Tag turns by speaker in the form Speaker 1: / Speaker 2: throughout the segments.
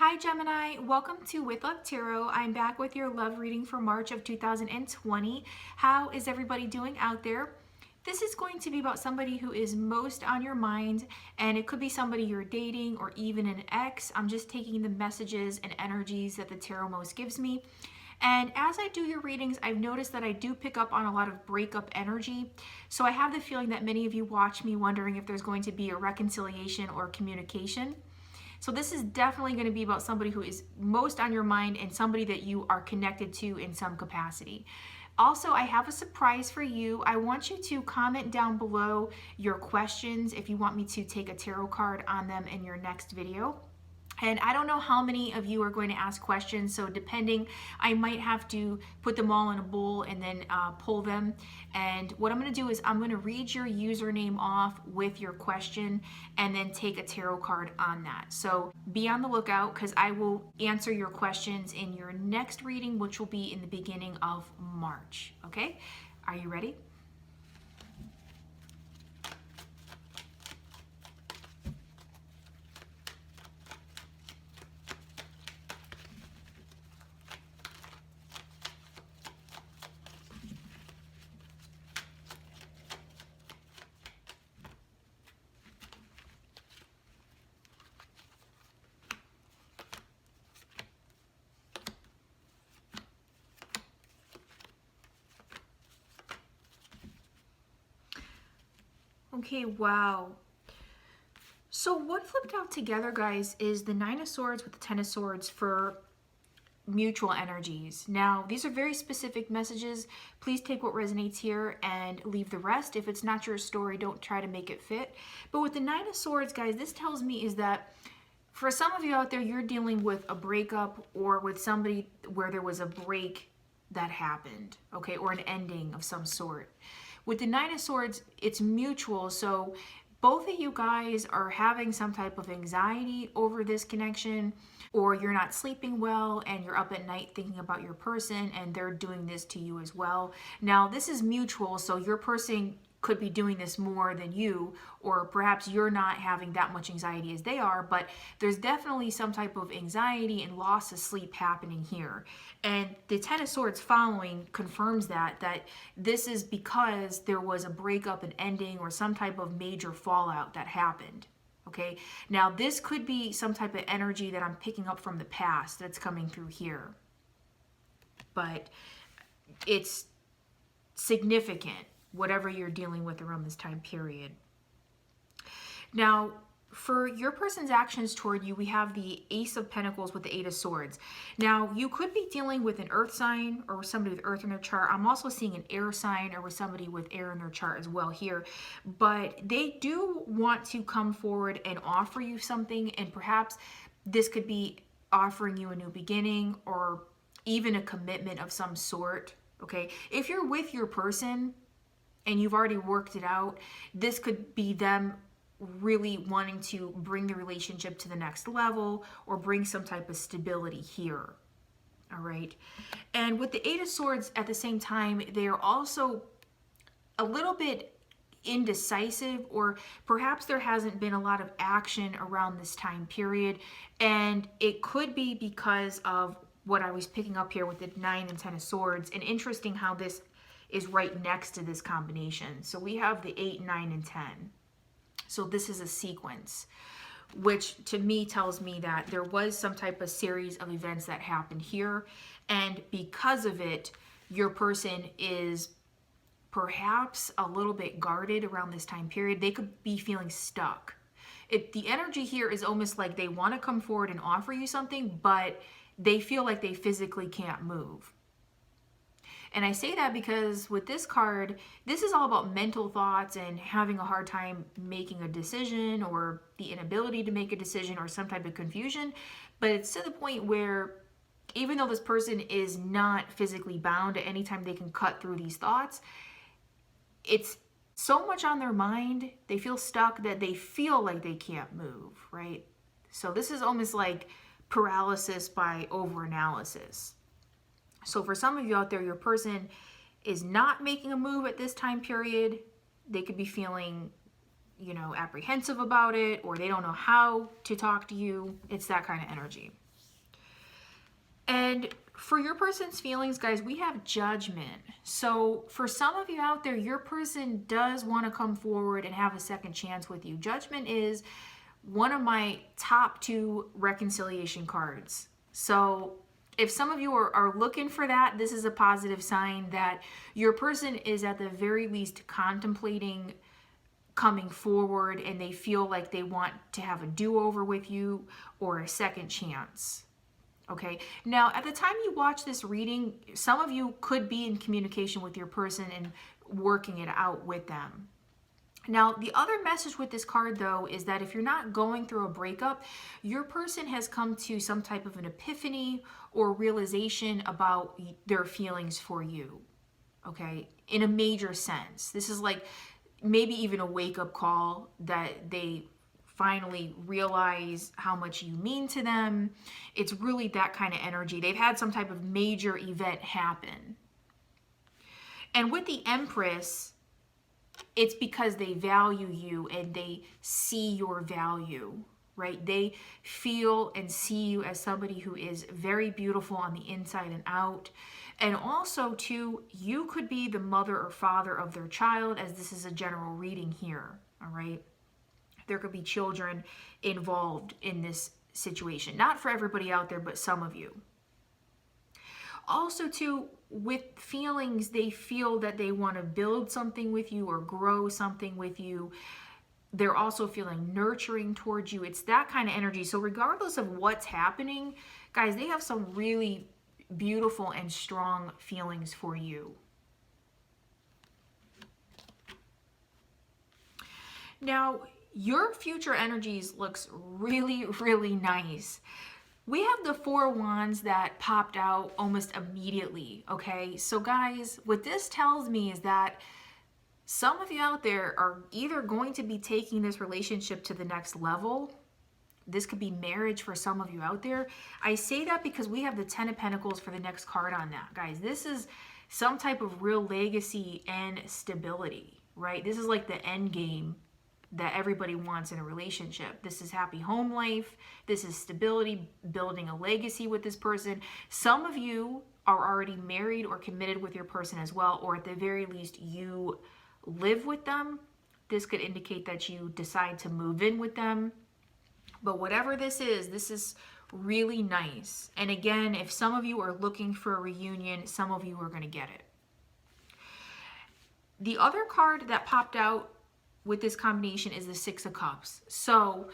Speaker 1: Hi Gemini, welcome to With Love Tarot. I'm back with your love reading for March of 2020. How is everybody doing out there? This is going to be about somebody who is most on your mind, and it could be somebody you're dating or even an ex. I'm just taking the messages and energies that the tarot most gives me. And as I do your readings, I've noticed that I do pick up on a lot of breakup energy. So I have the feeling that many of you watch me wondering if there's going to be a reconciliation or communication. So this is definitely going to be about somebody who is most on your mind and somebody that you are connected to in some capacity. Also, I have a surprise for you. I want you to comment down below your questions if you want me to take a tarot card on them in your next video. And I don't know how many of you are going to ask questions, so depending, I might have to put them all in a bowl and then pull them. And what I'm going to do is I'm going to read your username off with your question and then take a tarot card on that. So be on the lookout because I will answer your questions in your next reading, which will be in the beginning of March. Okay? Are you ready? Okay, wow. So what flipped out together, guys, is the Nine of Swords with the Ten of Swords for mutual energies. Now, these are very specific messages. Please take what resonates here and leave the rest. If it's not your story, don't try to make it fit. But with the Nine of Swords, guys, this tells me is that for some of you out there, you're dealing with a breakup or with somebody where there was a break that happened, okay, or an ending of some sort. With the Nine of Swords, it's mutual, so both of you guys are having some type of anxiety over this connection, or you're not sleeping well and you're up at night thinking about your person and they're doing this to you as well. Now, this is mutual, so your person could be doing this more than you, or perhaps you're not having that much anxiety as they are, but there's definitely some type of anxiety and loss of sleep happening here. And the Ten of Swords following confirms that this is because there was a breakup, an ending, or some type of major fallout that happened. Okay, now this could be some type of energy that I'm picking up from the past that's coming through here, but it's significant, whatever you're dealing with around this time period. Now, for your person's actions toward you, we have the Ace of Pentacles with the Eight of Swords. Now, you could be dealing with an earth sign or with somebody with earth in their chart. I'm also seeing an air sign or with somebody with air in their chart as well here. But they do want to come forward and offer you something, and perhaps this could be offering you a new beginning or even a commitment of some sort, okay? If you're with your person and you've already worked it out, this could be them really wanting to bring the relationship to the next level or bring some type of stability here. All right. And with the Eight of Swords at the same time, they are also a little bit indecisive, or perhaps there hasn't been a lot of action around this time period. And it could be because of what I was picking up here with the Nine and Ten of Swords. And interesting how this is right next to this combination. So we have the 8, 9, and 10. So this is a sequence, which to me tells me that there was some type of series of events that happened here. And because of it, your person is perhaps a little bit guarded around this time period. They could be feeling stuck. The energy here is almost like they want to come forward and offer you something, but they feel like they physically can't move. And I say that because with this card, this is all about mental thoughts and having a hard time making a decision, or the inability to make a decision, or some type of confusion. But it's to the point where even though this person is not physically bound, at any time they can cut through these thoughts, it's so much on their mind, they feel stuck that they feel like they can't move, right? So this is almost like paralysis by overanalysis. So for some of you out there, your person is not making a move at this time period. They could be feeling, apprehensive about it, or they don't know how to talk to you. It's that kind of energy. And for your person's feelings, guys, we have Judgment. So for some of you out there, your person does want to come forward and have a second chance with you. Judgment is one of my top 2 reconciliation cards. So if some of you are looking for that, this is a positive sign that your person is at the very least contemplating coming forward, and they feel like they want to have a do-over with you or a second chance. Okay, now at the time you watch this reading, some of you could be in communication with your person and working it out with them. Now, the other message with this card, though, is that if you're not going through a breakup, your person has come to some type of an epiphany or realization about their feelings for you, okay, in a major sense. This is like maybe even a wake-up call that they finally realize how much you mean to them. It's really that kind of energy. They've had some type of major event happen. And with the Empress, it's because they value you and they see your value, right? They feel and see you as somebody who is very beautiful on the inside and out. And also, too, you could be the mother or father of their child, as this is a general reading here, all right? There could be children involved in this situation. Not for everybody out there, but some of you. Also, too, with feelings, they feel that they want to build something with you or grow something with you. They're also feeling nurturing towards you. It's that kind of energy. So regardless of what's happening, guys, they have some really beautiful and strong feelings for you. Now, your future energies looks really, really nice. We have the 4 wands that popped out almost immediately, okay? So guys, what this tells me is that some of you out there are either going to be taking this relationship to the next level. This could be marriage for some of you out there. I say that because we have the 10 of Pentacles for the next card on that, guys. This is some type of real legacy and stability, right? This is like the end game that everybody wants in a relationship. This is happy home life. This is stability, building a legacy with this person. Some of you are already married or committed with your person as well, or at the very least, you live with them. This could indicate that you decide to move in with them. But whatever this is really nice. And again, if some of you are looking for a reunion, some of you are going to get it. The other card that popped out with this combination is the 6 of Cups. So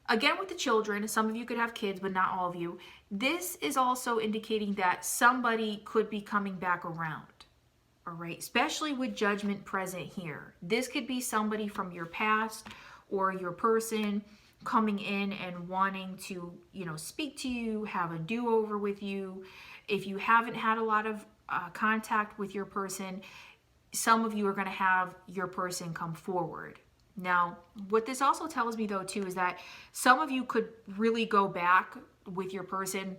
Speaker 1: again, with the children, some of you could have kids, but not all of you. This is also indicating that somebody could be coming back around, all right? Especially with Judgment present here. This could be somebody from your past or your person coming in and wanting to, speak to you, have a do-over with you. If you haven't had a lot of contact with your person, some of you are going to have your person come forward. Now, what this also tells me, though, too, is that some of you could really go back with your person.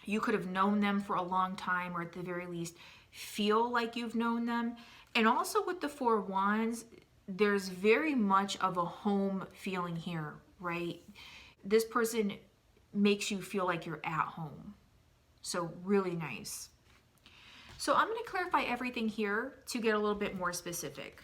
Speaker 1: You could have known them for a long time, or at the very least, feel like you've known them. And also with the 4 wands, there's very much of a home feeling here, right? This person makes you feel like you're at home. So really nice. So I'm going to clarify everything here to get a little bit more specific.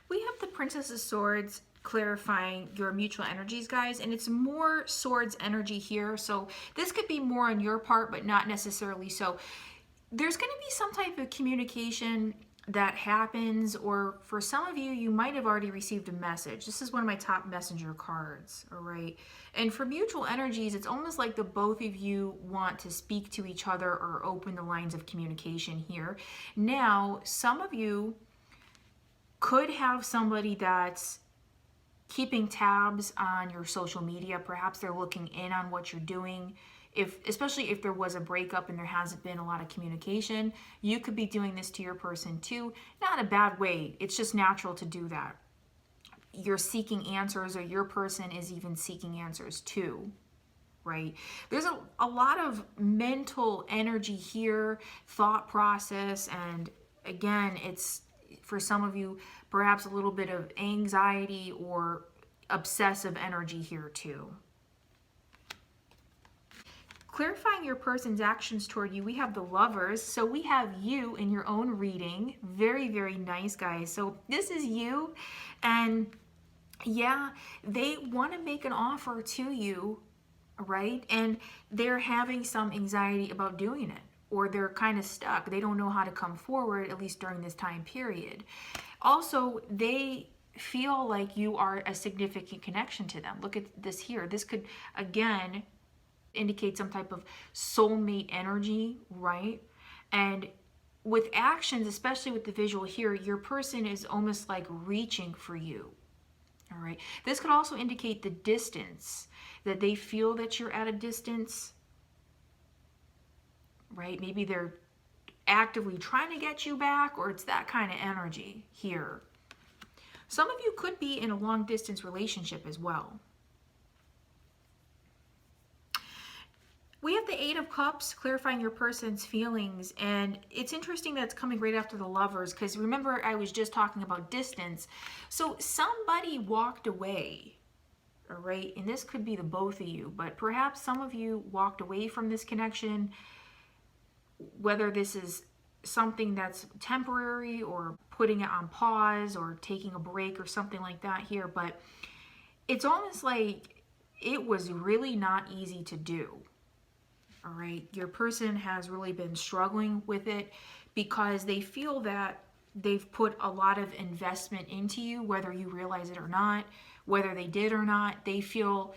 Speaker 1: We have the Princess of Swords clarifying your mutual energies, guys, and it's more Swords energy here. So this could be more on your part, but not necessarily so. There's going to be some type of communication that happens, or for some of you, you might have already received a message. This is one of my top messenger cards, all right? And for mutual energies, it's almost like the both of you want to speak to each other or open the lines of communication here. Now, some of you could have somebody that's keeping tabs on your social media. Perhaps they're looking in on what you're doing. Especially if there was a breakup and there hasn't been a lot of communication, you could be doing this to your person too. Not in a bad way. It's just natural to do that. You're seeking answers, or your person is even seeking answers too, right? There's a lot of mental energy here, thought process, and again, it's for some of you perhaps a little bit of anxiety or obsessive energy here too. Clarifying your person's actions toward you, we have the Lovers. So we have you in your own reading. Very, very nice, guys. So this is you, and yeah, they want to make an offer to you, right? And they're having some anxiety about doing it, or they're kind of stuck. They don't know how to come forward, at least during this time period. Also, they feel like you are a significant connection to them. Look at this here. This could, again, indicate some type of soulmate energy, right? And with actions, especially with the visual here, your person is almost like reaching for you. All right. This could also indicate the distance, that they feel that you're at a distance, right? Maybe they're actively trying to get you back, or it's that kind of energy here. Some of you could be in a long distance relationship as well. We have the Eight of Cups, clarifying your person's feelings, and it's interesting that it's coming right after the Lovers, because remember I was just talking about distance. So somebody walked away, all right? And this could be the both of you, but perhaps some of you walked away from this connection, whether this is something that's temporary or putting it on pause or taking a break or something like that here, but it's almost like it was really not easy to do. All right, your person has really been struggling with it because they feel that they've put a lot of investment into you, whether you realize it or not, whether they did or not. They feel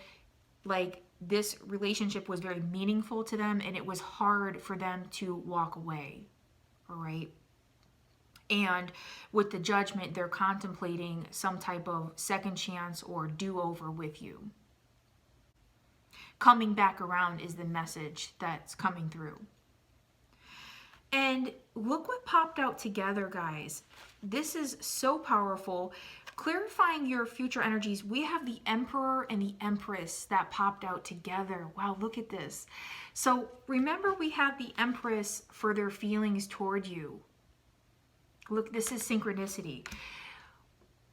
Speaker 1: like this relationship was very meaningful to them, and it was hard for them to walk away. All right. And with the Judgment, they're contemplating some type of second chance or do-over with you. Coming back around is the message that's coming through. And look what popped out together, guys. This is so powerful. Clarifying your future energies, we have the Emperor and the Empress that popped out together. Wow, look at this. So remember, we have the Empress for their feelings toward you. Look, this is synchronicity.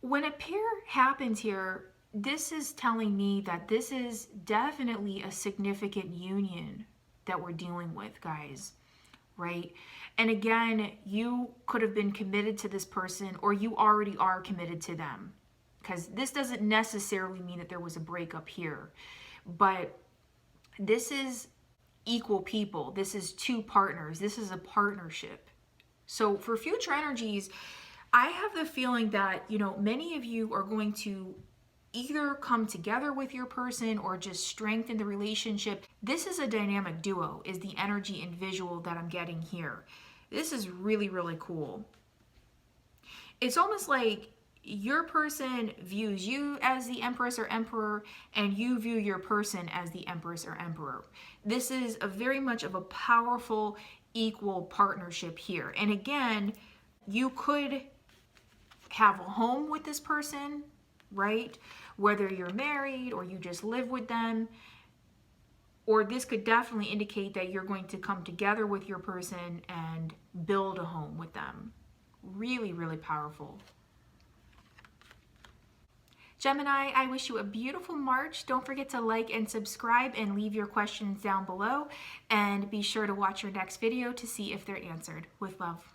Speaker 1: When a pair happens here, this is telling me that this is definitely a significant union that we're dealing with, guys, right? And again, you could have been committed to this person, or you already are committed to them, because this doesn't necessarily mean that there was a breakup here, but this is equal people. This is two partners. This is a partnership. So for future energies, I have the feeling that, you know, many of you are going to either come together with your person or just strengthen the relationship. This is a dynamic duo, is the energy and visual that I'm getting here. This is really, really cool. It's almost like your person views you as the Empress or Emperor, and you view your person as the Empress or Emperor. This is a very much of a powerful, equal partnership here. And again, you could have a home with this person, right? Whether you're married or you just live with them, or this could definitely indicate that you're going to come together with your person and build a home with them. Really, really powerful. Gemini, I wish you a beautiful March. Don't forget to like and subscribe and leave your questions down below. And be sure to watch your next video to see if they're answered. With love.